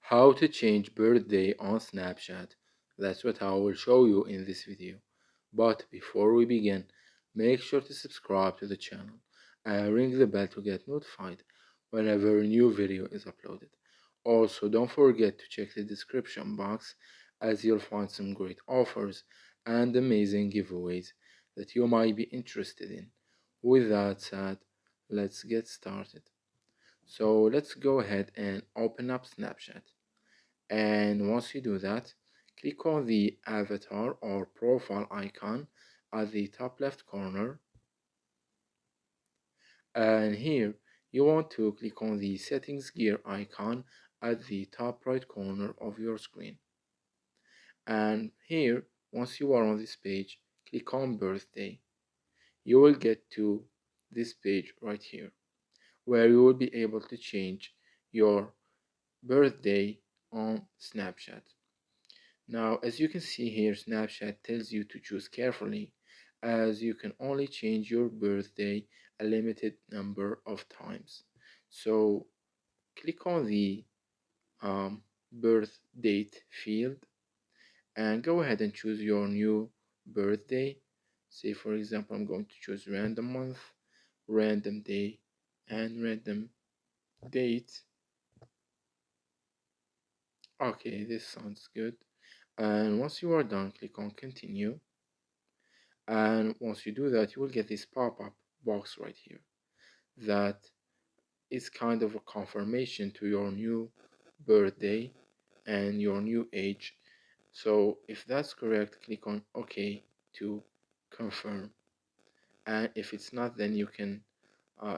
How to change birthday on Snapchat. That's what I will show you in this video. But before we begin, make sure to subscribe to the channel and ring the bell to get notified whenever a new video is uploaded. Also, don't forget to check the description box as you'll find some great offers and amazing giveaways that you might be interested in. With that said, let's get started. So let's go ahead and open up Snapchat. And once you do that, click on the avatar or profile icon at the top left corner, and here you want to click on the settings gear icon at the top right corner of your screen. And here, once you are on this page, click on birthday. You will get to this page right here where you will be able to change your birthday on Snapchat. Now, as you can see here, Snapchat tells you to choose carefully as you can only change your birthday a limited number of times. So click on the birth date field and go ahead and choose your new birthday. Say for example, I'm going to choose random month, random day, and random date. Okay, this sounds good. And once you are done, click on continue. And once you do that, you will get this pop-up box right here that is kind of a confirmation to your new birthday and your new age. So if that's correct, click on OK to confirm. And if it's not, then you can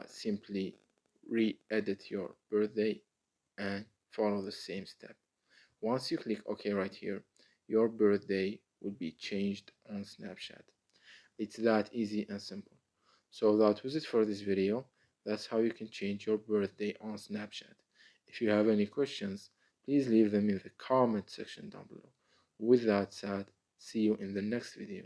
simply re-edit your birthday and follow the same step. Once you click OK right here, your birthday will be changed on Snapchat. It's that easy and simple. So that was it for this video. That's how you can change your birthday on Snapchat. If you have any questions, please leave them in the comment section down below. With that said, see you in the next video.